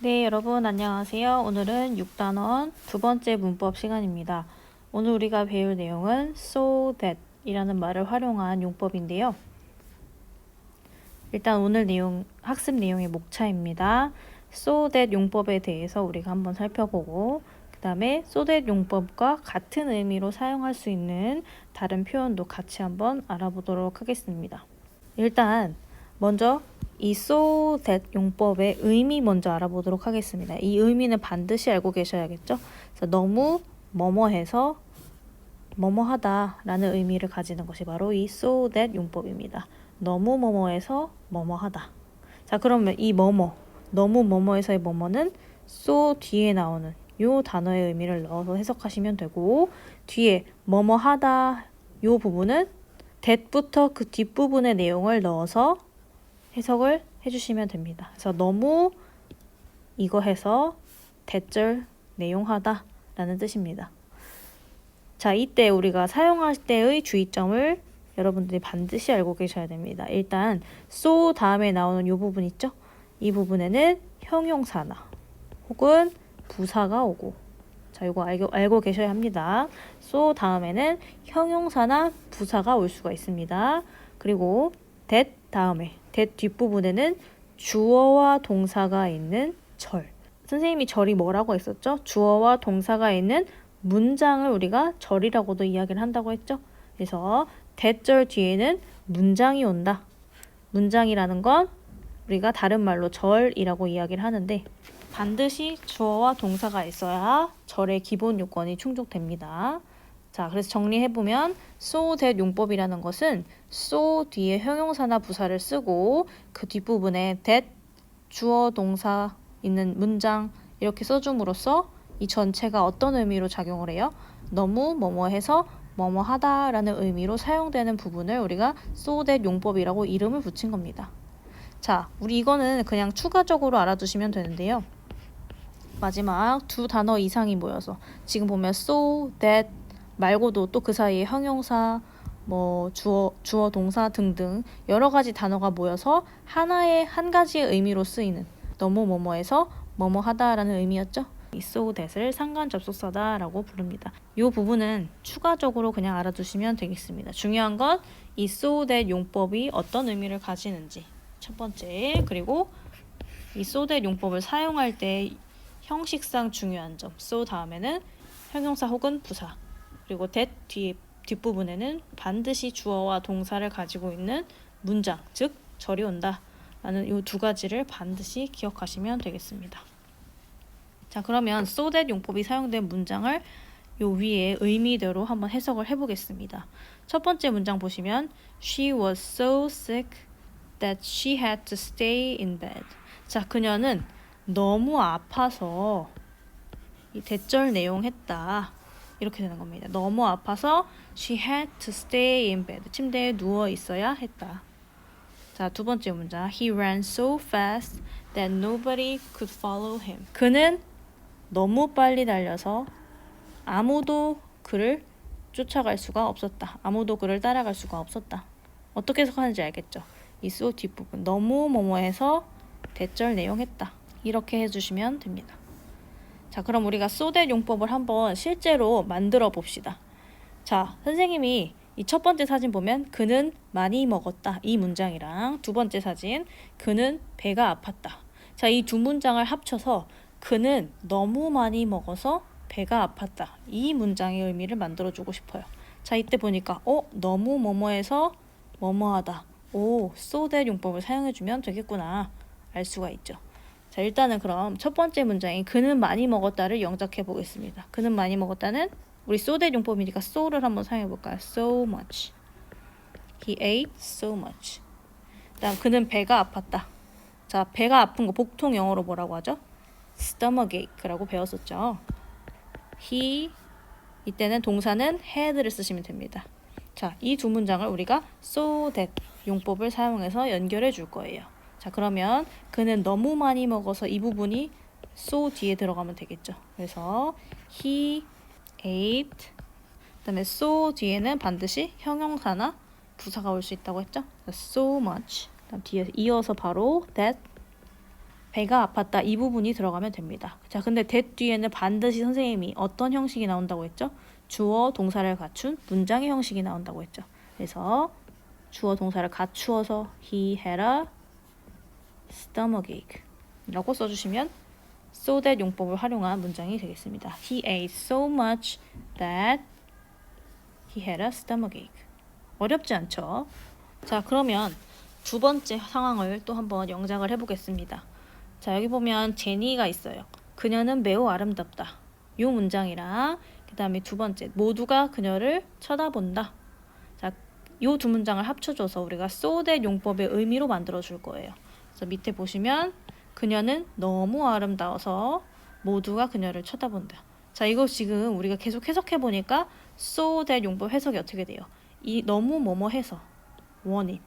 네, 여러분 안녕하세요. 오늘은 6단원 두 번째 문법 시간입니다. 오늘 우리가 배울 내용은 so that 이라는 말을 활용한 용법인데요. 일단 오늘 학습 내용의 목차입니다. so that 용법에 대해서 우리가 한번 살펴보고 그 다음에 so that 용법과 같은 의미로 사용할 수 있는 다른 표현도 같이 한번 알아보도록 하겠습니다. 일단 먼저 이 so that 용법의 의미 먼저 알아보도록 하겠습니다. 이 의미는 반드시 알고 계셔야겠죠? 그래서 너무 뭐뭐해서 뭐뭐하다 라는 의미를 가지는 것이 바로 이 so that 용법입니다. 너무 뭐뭐해서 뭐뭐하다. 자, 그러면 이 뭐뭐, 너무 뭐뭐해서의 뭐뭐는 so 뒤에 나오는 요 단어의 의미를 넣어서 해석하시면 되고, 뒤에 뭐뭐하다 요 부분은 that부터 그 뒷부분의 내용을 넣어서 해석을 해주시면 됩니다. 그래서 너무 이거 해서 that절 내용하다 라는 뜻입니다. 자, 이때 우리가 사용할 때의 주의점을 여러분들이 반드시 알고 계셔야 됩니다. 일단 so 다음에 나오는 이 부분 있죠? 이 부분에는 형용사나 혹은 부사가 오고, 자, 이거 알고 계셔야 합니다. so 다음에는 형용사나 부사가 올 수가 있습니다. 그리고 that 다음에 that 뒷부분에는 주어와 동사가 있는 절. 선생님이 절이 뭐라고 했었죠? 주어와 동사가 있는 문장을 우리가 절이라고도 이야기를 한다고 했죠? 그래서 that절 뒤에는 문장이 온다. 문장이라는 건 우리가 다른 말로 절이라고 이야기를 하는데, 반드시 주어와 동사가 있어야 절의 기본 요건이 충족됩니다. 자, 그래서 정리해보면 so that 용법이라는 것은 so 뒤에 형용사나 부사를 쓰고 그 뒷부분에 that 주어 동사 있는 문장 이렇게 써줌으로써 이 전체가 어떤 의미로 작용을 해요? 너무 뭐뭐해서 뭐뭐하다 라는 의미로 사용되는 부분을 우리가 so that 용법이라고 이름을 붙인 겁니다. 자, 우리 이거는 그냥 추가적으로 알아두시면 되는데요. 마지막 두 단어 이상이 모여서 지금 보면 so that 말고도 또 그 사이에 형용사, 뭐 주어 동사 등등 여러 가지 단어가 모여서 한 가지의 의미로 쓰이는 너무 뭐뭐해서 뭐뭐하다라는 의미였죠. 이 so that을 상관 접속사다라고 부릅니다. 이 부분은 추가적으로 그냥 알아두시면 되겠습니다. 중요한 건 이 so that 용법이 어떤 의미를 가지는지 첫 번째, 그리고 이 so that 용법을 사용할 때 형식상 중요한 점, so 다음에는 형용사 혹은 부사, 그리고 that 뒷부분에는 반드시 주어와 동사를 가지고 있는 문장, 즉 절이 온다 라는 이 두 가지를 반드시 기억하시면 되겠습니다. 자, 그러면 so that 용법이 사용된 문장을 요 위에 의미대로 한번 해석을 해보겠습니다. 첫 번째 문장 보시면 She was so sick that she had to stay in bed. 자, 그녀는 너무 아파서 이 대절 내용 했다. 이렇게 되는 겁니다. 너무 아파서 she had to stay in bed. 침대에 누워 있어야 했다. 자, 두 번째 문장. He ran so fast that nobody could follow him. 그는 너무 빨리 달려서 아무도 그를 쫓아갈 수가 없었다. 아무도 그를 따라갈 수가 없었다. 어떻게 해석하는지 알겠죠? 이 so 뒷부분. 너무 뭐뭐해서 대절 내용했다. 이렇게 해주시면 됩니다. 자, 그럼 우리가 so that 용법을 한번 실제로 만들어 봅시다. 자, 선생님이 이 첫 번째 사진 보면 그는 많이 먹었다. 이 문장이랑 두 번째 사진 그는 배가 아팠다. 자, 이 두 문장을 합쳐서 그는 너무 많이 먹어서 배가 아팠다. 이 문장의 의미를 만들어주고 싶어요. 자, 이때 보니까 너무 뭐뭐해서 뭐뭐하다. so that 용법을 사용해주면 되겠구나. 알 수가 있죠. 자, 일단은 그럼 첫 번째 문장인 그는 많이 먹었다를 영작해 보겠습니다. 그는 많이 먹었다는 우리 so that 용법이니까 so를 한번 사용해 볼까요? So much. He ate so much. 다음 그는 배가 아팠다. 자, 배가 아픈 거 보통 영어로 뭐라고 하죠? stomachache라고 배웠었죠. 이때는 동사는 had를 쓰시면 됩니다. 자, 이 두 문장을 우리가 so that 용법을 사용해서 연결해 줄 거예요. 자, 그러면 그는 너무 많이 먹어서 이 부분이 so 뒤에 들어가면 되겠죠. 그래서 he ate, 그 다음에 so 뒤에는 반드시 형용사나 부사가 올 수 있다고 했죠. so much. 그다음 뒤에 이어서 바로 that 배가 아팠다 이 부분이 들어가면 됩니다. 자, 근데 that 뒤에는 반드시 선생님이 어떤 형식이 나온다고 했죠? 주어 동사를 갖춘 문장의 형식이 나온다고 했죠. 그래서 주어 동사를 갖추어서 he had a stomachache 라고 써주시면 so that 용법을 활용한 문장이 되겠습니다. He ate so much that he had a stomachache. 어렵지 않죠? 자, 그러면 두 번째 상황을 또 한번 영작을 해보겠습니다. 자, 여기 보면 제니가 있어요. 그녀는 매우 아름답다. 이 문장이랑 그 다음에 두 번째 모두가 그녀를 쳐다본다. 자, 이 두 문장을 합쳐줘서 우리가 so that 용법의 의미로 만들어 줄 거예요. 그래서 밑에 보시면 그녀는 너무 아름다워서 모두가 그녀를 쳐다본다. 자, 이거 지금 우리가 계속 해석해 보니까 so that 용법 해석이 어떻게 돼요? 이 너무 뭐뭐 해서 원인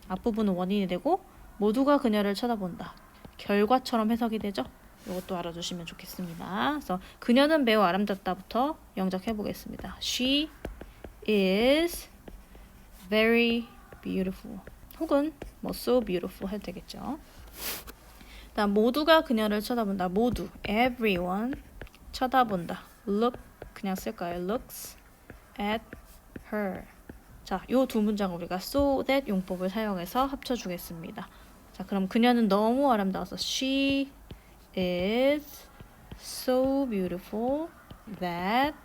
앞부분은 원인이 되고 모두가 그녀를 쳐다본다. 결과처럼 해석이 되죠? 이것도 알아두시면 좋겠습니다. 그래서 그녀는 매우 아름답다부터 영작해 보겠습니다. She is very beautiful. 혹은 뭐 so beautiful 해도 되겠죠. 다음 모두가 그녀를 쳐다본다. 모두 everyone 쳐다본다. look 그냥 쓸까요? looks at her. 자, 요 두 문장을 우리가 so that 용법을 사용해서 합쳐주겠습니다. 자, 그럼 그녀는 너무 아름다워서 she is so beautiful that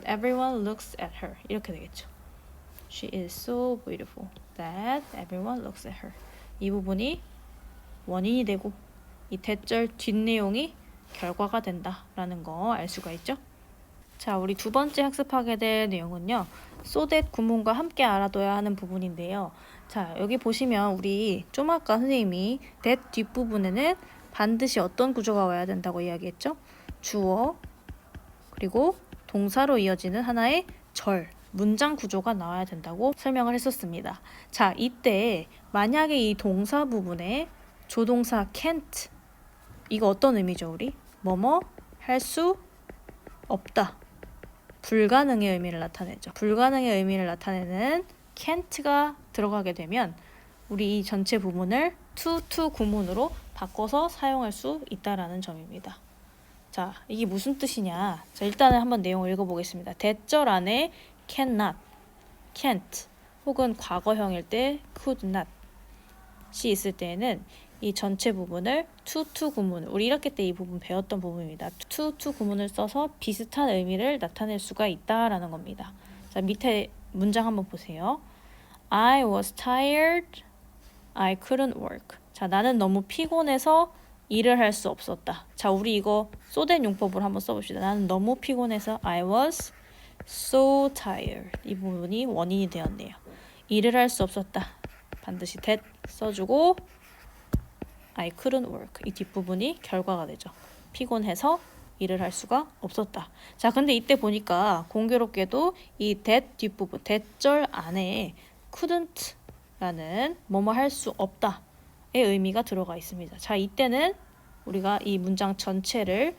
everyone looks at her. 이렇게 되겠죠. She is so beautiful that everyone looks at her. 이 부분이 원인이 되고 이 대절 뒷내용이 결과가 된다라는 거 알 수가 있죠. 자, 우리 두 번째 학습하게 될 내용은요. so that 구문과 함께 알아둬야 하는 부분인데요. 자, 여기 보시면 우리 좀 아까 선생님이 that 뒷부분에는 반드시 어떤 구조가 와야 된다고 이야기했죠? 주어 그리고 동사로 이어지는 하나의 절, 문장 구조가 나와야 된다고 설명을 했었습니다. 자, 이때 만약에 이 동사 부분에 조동사 can't 이거 어떤 의미죠, 우리? 뭐뭐 할 수 없다. 불가능의 의미를 나타내죠. 불가능의 의미를 나타내는 can't가 들어가게 되면 우리 이 전체 부분을 to 구문으로 바꿔서 사용할 수 있다라는 점입니다. 자, 이게 무슨 뜻이냐? 자, 일단은 한번 내용을 읽어보겠습니다. 대절 안에 cannot, can't 혹은 과거형일 때 could not이 있을 때에는 이 전체 부분을 to 구문, 우리 1학기 때 이 부분 배웠던 부분입니다. to 구문을 써서 비슷한 의미를 나타낼 수가 있다라는 겁니다. 자, 밑에 문장 한번 보세요. I was tired, I couldn't work. 자, 나는 너무 피곤해서 일을 할 수 없었다. 자, 우리 이거 so that 용법으로 한번 써봅시다. 나는 너무 피곤해서 I was so tired. 이 부분이 원인이 되었네요. 일을 할 수 없었다. 반드시 that 써주고 I couldn't work. 이 뒷부분이 결과가 되죠. 피곤해서 일을 할 수가 없었다. 자, 근데 이때 보니까 공교롭게도 이 that 뒷부분, that절 안에 couldn't라는 뭐뭐 할 수 없다의 의미가 들어가 있습니다. 자, 이때는 우리가 이 문장 전체를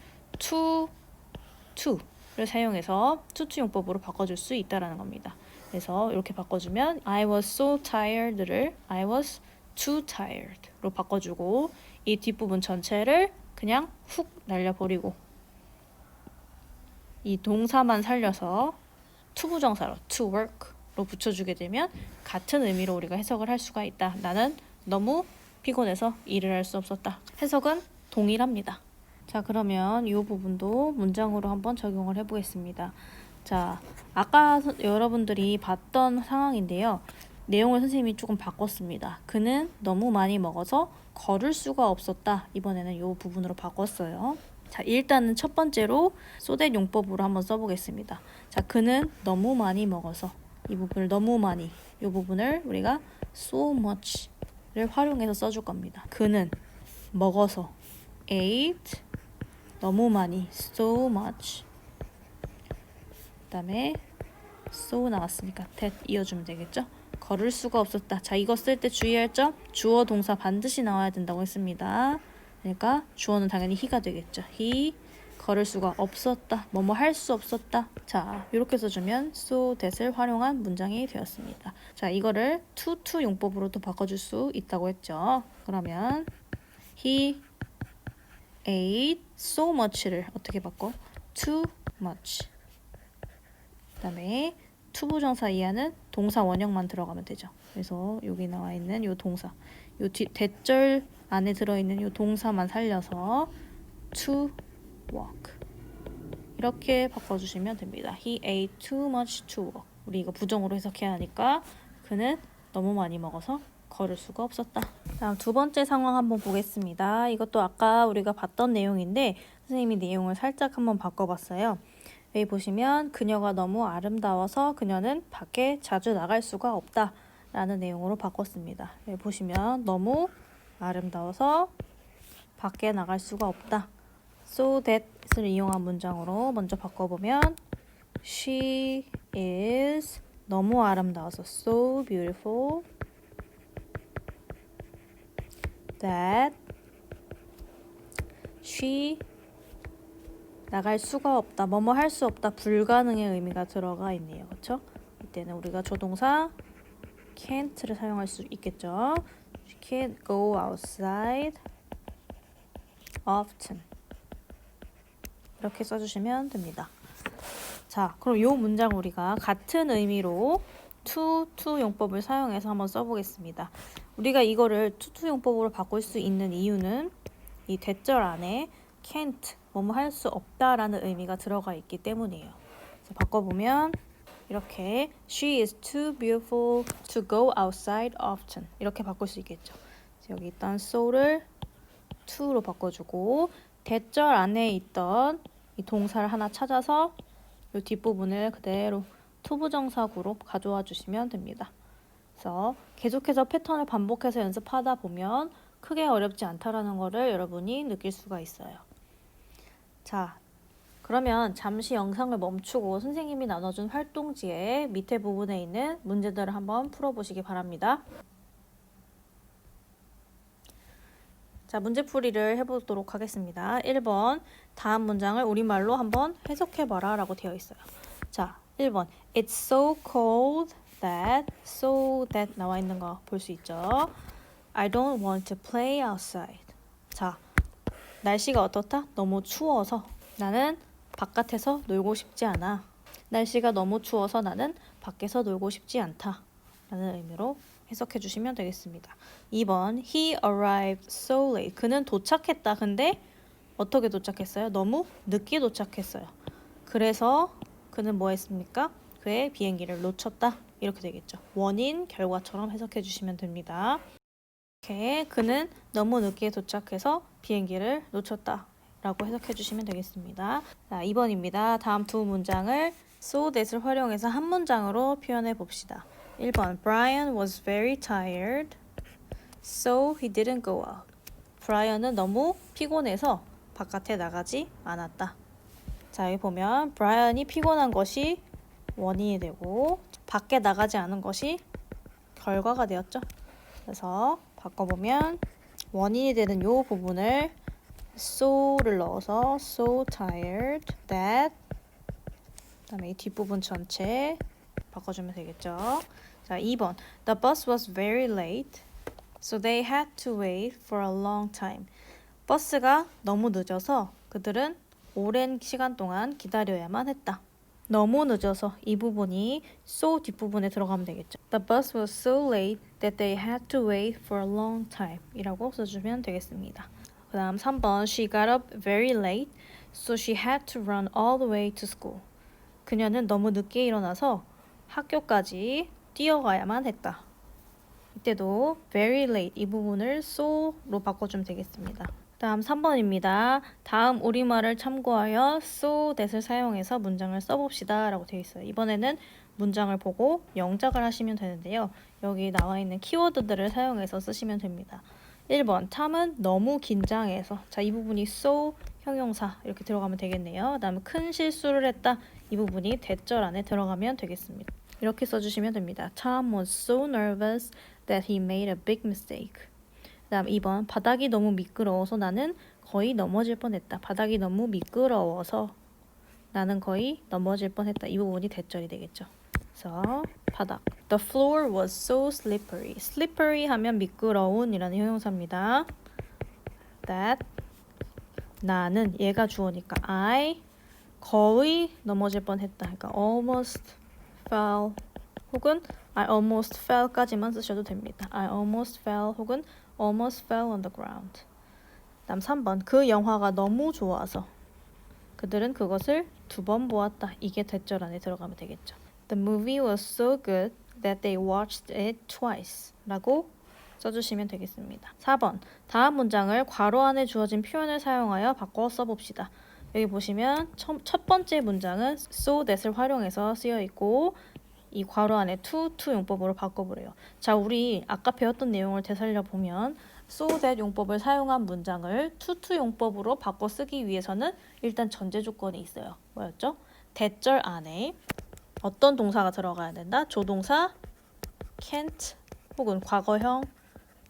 to를 사용해서 to 용법으로 바꿔줄 수 있다라는 겁니다. 그래서 이렇게 바꿔주면 I was so tired를 I was too tired로 바꿔주고 이 뒷부분 전체를 그냥 훅 날려버리고 이 동사만 살려서 to 부정사로 to work로 붙여주게 되면 같은 의미로 우리가 해석을 할 수가 있다. 나는 너무 피곤해서 일을 할 수 없었다. 해석은 동일합니다. 자, 그러면 이 부분도 문장으로 한번 적용을 해보겠습니다. 자, 아까 여러분들이 봤던 상황인데요. 내용을 선생님이 조금 바꿨습니다. 그는 너무 많이 먹어서 걸을 수가 없었다. 이번에는 이 부분으로 바꿨어요. 자, 일단은 첫 번째로 so that 용법으로 한번 써보겠습니다. 자, 그는 너무 많이 먹어서 이 부분을 너무 많이 이 부분을 우리가 so much를 활용해서 써줄 겁니다. 그는 먹어서 ate 너무 많이 so much 그 다음에 so 나왔으니까 that 이어주면 되겠죠? 걸을 수가 없었다. 자, 이거 쓸 때 주의할 점 주어 동사 반드시 나와야 된다고 했습니다. 그러니까 주어는 당연히 he가 되겠죠. He 걸을 수가 없었다. 뭐뭐 할 수 없었다. 자, 이렇게 써주면 so that을 활용한 문장이 되었습니다. 자, 이거를 to 용법으로도 바꿔줄 수 있다고 했죠. 그러면 he ate so much를 어떻게 바꿔? too much. 그 다음에 투부정사 이하는 동사 원형만 들어가면 되죠. 그래서 여기 나와 있는 이 동사, 이 대절 안에 들어있는 이 동사만 살려서 to walk 이렇게 바꿔주시면 됩니다. He ate too much to walk. 우리 이거 부정으로 해석해야 하니까 그는 너무 많이 먹어서 걸을 수가 없었다. 다음 두 번째 상황 한번 보겠습니다. 이것도 아까 우리가 봤던 내용인데 선생님이 내용을 살짝 한번 바꿔봤어요. 여기 보시면 그녀가 너무 아름다워서 그녀는 밖에 자주 나갈 수가 없다 라는 내용으로 바꿨습니다. 여기 보시면 너무 아름다워서 밖에 나갈 수가 없다. so that을 이용한 문장으로 먼저 바꿔보면 she is 너무 아름다워서 so beautiful that she 나갈 수가 없다. 뭐뭐 할 수 없다. 불가능의 의미가 들어가 있네요. 그렇죠? 이때는 우리가 조동사 can't를 사용할 수 있겠죠. She can't go outside often. 이렇게 써주시면 됩니다. 자, 그럼 이 문장 우리가 같은 의미로 to 용법을 사용해서 한번 써보겠습니다. 우리가 이거를 to 용법으로 바꿀 수 있는 이유는 이 대절 안에 can't, 뭐뭐 할 수 없다라는 의미가 들어가 있기 때문이에요. 그래서 바꿔보면 이렇게 She is too beautiful to go outside often 이렇게 바꿀 수 있겠죠. 여기 있던 so를 to로 바꿔주고 대절 안에 있던 이 동사를 하나 찾아서 이 뒷부분을 그대로 투부정사구로 가져와 주시면 됩니다. 그래서 계속해서 패턴을 반복해서 연습하다 보면 크게 어렵지 않다라는 거를 여러분이 느낄 수가 있어요. 자, 그러면 잠시 영상을 멈추고 선생님이 나눠준 활동지의 밑에 부분에 있는 문제들을 한번 풀어보시기 바랍니다. 자, 문제풀이를 해보도록 하겠습니다. 1번, 다음 문장을 우리말로 한번 해석해봐라 라고 되어 있어요. 자, 1번, It's so cold that, so that 나와 있는 거 볼 수 있죠. I don't want to play outside. 자, 날씨가 어떻다? 너무 추워서 나는 바깥에서 놀고 싶지 않아. 날씨가 너무 추워서 나는 밖에서 놀고 싶지 않다. 라는 의미로 해석해 주시면 되겠습니다. 2번 He arrived so late. 그는 도착했다. 근데 어떻게 도착했어요? 너무 늦게 도착했어요. 그래서 그는 뭐 했습니까? 그의 비행기를 놓쳤다. 이렇게 되겠죠. 원인, 결과처럼 해석해 주시면 됩니다. 이렇게 그는 너무 늦게 도착해서 비행기를 놓쳤다. 라고 해석해 주시면 되겠습니다. 자, 2번입니다. 다음 두 문장을 so that을 활용해서 한 문장으로 표현해 봅시다. 1번 Brian was very tired, so he didn't go out. 브라이언은 너무 피곤해서 바깥에 나가지 않았다. 자, 여기 보면 브라이언이 피곤한 것이 원인이 되고 밖에 나가지 않은 것이 결과가 되었죠. 그래서 바꿔보면 원인이 되는 이 부분을 so를 넣어서 so tired that 그 다음에 이 뒷부분 전체 바꿔주면 되겠죠. 자, 2번 The bus was very late, so they had to wait for a long time. 버스가 너무 늦어서 그들은 오랜 시간 동안 기다려야만 했다. 너무 늦어서 이 부분이 so 뒷부분에 들어가면 되겠죠. The bus was so late that they had to wait for a long time 이라고 써주면 되겠습니다. 그 다음 3번 She got up very late, so she had to run all the way to school. 그녀는 너무 늦게 일어나서 학교까지 뛰어가야만 했다. 이때도 very late 이 부분을 so로 바꿔주면 되겠습니다. 다음 3번입니다. 다음 우리말을 참고하여 so that을 사용해서 문장을 써봅시다 라고 되어 있어요. 이번에는 문장을 보고 영작을 하시면 되는데요. 여기 나와 있는 키워드들을 사용해서 쓰시면 됩니다. 1번 탐은 너무 긴장해서 자, 이 부분이 so 형용사 이렇게 들어가면 되겠네요. 그 다음에 큰 실수를 했다. 이 부분이 대절 안에 들어가면 되겠습니다. 이렇게 써주시면 됩니다. Tom was so nervous that he made a big mistake. 그다음 2번 바닥이 너무 미끄러워서 나는 거의 넘어질 뻔했다. 바닥이 너무 미끄러워서 나는 거의 넘어질 뻔했다. 이 부분이 대절이 되겠죠. 그래서 바닥. The floor was so slippery. slippery 하면 미끄러운이라는 형용사입니다. That 나는 얘가 주어니까 I 거의 넘어질 뻔했다. 그러니까 almost fell 혹은 I almost fell까지만 쓰셔도 됩니다. I almost fell 혹은 almost fell on the ground. 다음 3번 그 영화가 너무 좋아서 그들은 그것을 2번 보았다. 이게 대절 안에 들어가면 되겠죠. The movie was so good that they watched it twice 라고 써주시면 되겠습니다. 4번 다음 문장을 괄호 안에 주어진 표현을 사용하여 바꿔 써봅시다. 여기 보시면 첫 번째 문장은 so that을 활용해서 쓰여 있고 이 괄호 안에 to 용법으로 바꿔보래요. 자, 우리 아까 배웠던 내용을 되살려 보면 so that 용법을 사용한 문장을 to 용법으로 바꿔 쓰기 위해서는 일단 전제 조건이 있어요. 뭐였죠? 대절 안에 어떤 동사가 들어가야 된다? 조동사 can't 혹은 과거형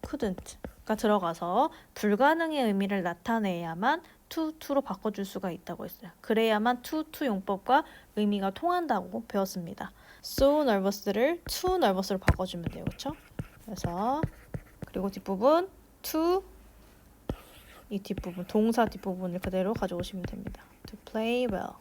couldn't가 들어가서 불가능의 의미를 나타내야만 to로 바꿔줄 수가 있다고 했어요. 그래야만 to 용법과 의미가 통한다고 배웠습니다. So nervous를 too nervous로 바꿔주면 돼요. 그렇죠? 그래서 그리고 뒷부분 to 이 뒷부분 동사 뒷부분을 그대로 가져오시면 됩니다. To play well.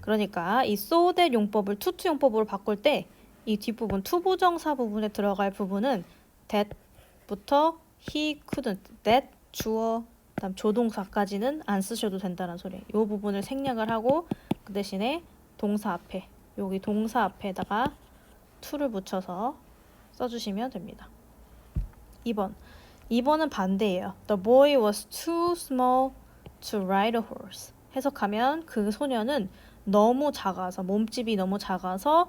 그러니까 이 so that 용법을 to 용법으로 바꿀 때 이 뒷부분 to 부정사 부분에 들어갈 부분은 that부터 he couldn't, that 주어 그다음 조동사까지는 안 쓰셔도 된다는 소리예요. 이 부분을 생략을 하고 그 대신에 동사 앞에 여기 동사 앞에다가 to를 붙여서 써주시면 됩니다. 2번은 반대예요. The boy was too small to ride a horse. 해석하면 그 소녀는 너무 작아서 몸집이 너무 작아서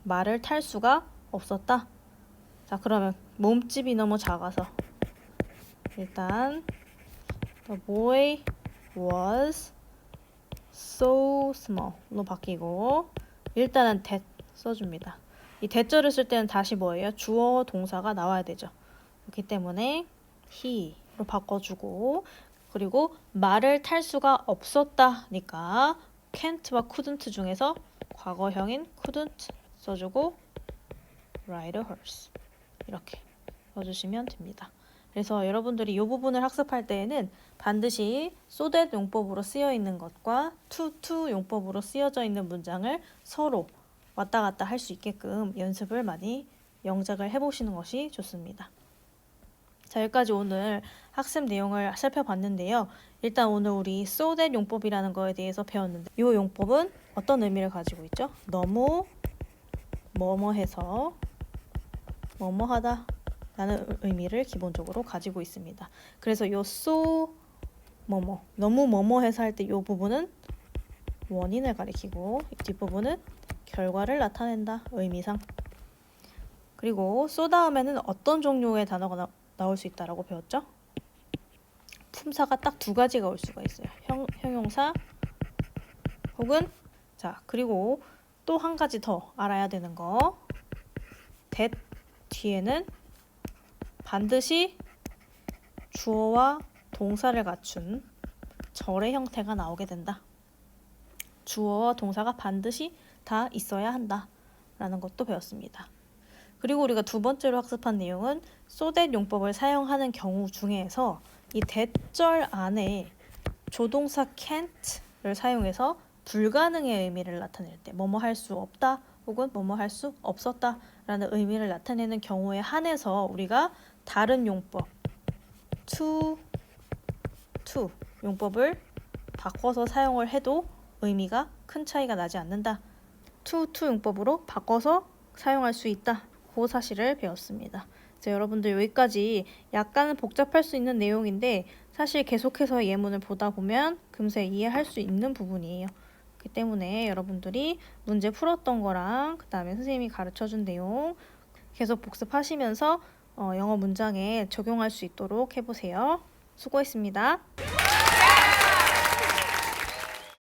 말을 탈 수가 없었다. 자, 그러면 몸집이 너무 작아서 일단 The boy was so small로 바뀌고 일단은 that 써줍니다. 이 that절을 쓸 때는 다시 뭐예요? 주어 동사가 나와야 되죠. 그렇기 때문에 he로 바꿔주고 그리고 말을 탈 수가 없었다니까 can't와 couldn't 중에서 과거형인 couldn't 써주고 ride a horse 이렇게 써주시면 됩니다. 그래서 여러분들이 이 부분을 학습할 때에는 반드시 so that 용법으로 쓰여 있는 것과 to 용법으로 쓰여져 있는 문장을 서로 왔다 갔다 할 수 있게끔 연습을 많이 영작을 해보시는 것이 좋습니다. 자, 여기까지 오늘 학습 내용을 살펴봤는데요. 일단 오늘 우리 so that 용법이라는 거에 대해서 배웠는데 이 용법은 어떤 의미를 가지고 있죠? 너무 뭐뭐해서 뭐뭐하다 라는 의미를 기본적으로 가지고 있습니다. 그래서 요 so 뭐뭐 너무 뭐뭐해서 할 때 이 부분은 원인을 가리키고 이 뒷부분은 결과를 나타낸다 의미상. 그리고 so 다음에는 어떤 종류의 단어가 나올 수 있다라고 배웠죠? 품사가 딱 2가지가 올 수가 있어요. 형용사 혹은 자 그리고 또 한 가지 더 알아야 되는 거 that 뒤에는 반드시 주어와 동사를 갖춘 절의 형태가 나오게 된다. 주어와 동사가 반드시 다 있어야 한다 라는 것도 배웠습니다. 그리고 우리가 2번째로 학습한 내용은 so that 용법을 사용하는 경우 중에서 이 that절 안에 조동사 can't를 사용해서 불가능의 의미를 나타낼 때 뭐뭐 할 수 없다 혹은 뭐뭐 할 수 없었다 라는 의미를 나타내는 경우에 한해서 우리가 다른 용법 to 용법을 바꿔서 사용을 해도 의미가 큰 차이가 나지 않는다. to 용법으로 바꿔서 사용할 수 있다. 그 사실을 배웠습니다. 여러분들 여기까지 약간은 복잡할 수 있는 내용인데 사실 계속해서 예문을 보다 보면 금세 이해할 수 있는 부분이에요. 그렇기 때문에 여러분들이 문제 풀었던 거랑 그 다음에 선생님이 가르쳐준 내용 계속 복습하시면서 영어 문장에 적용할 수 있도록 해보세요. 수고했습니다.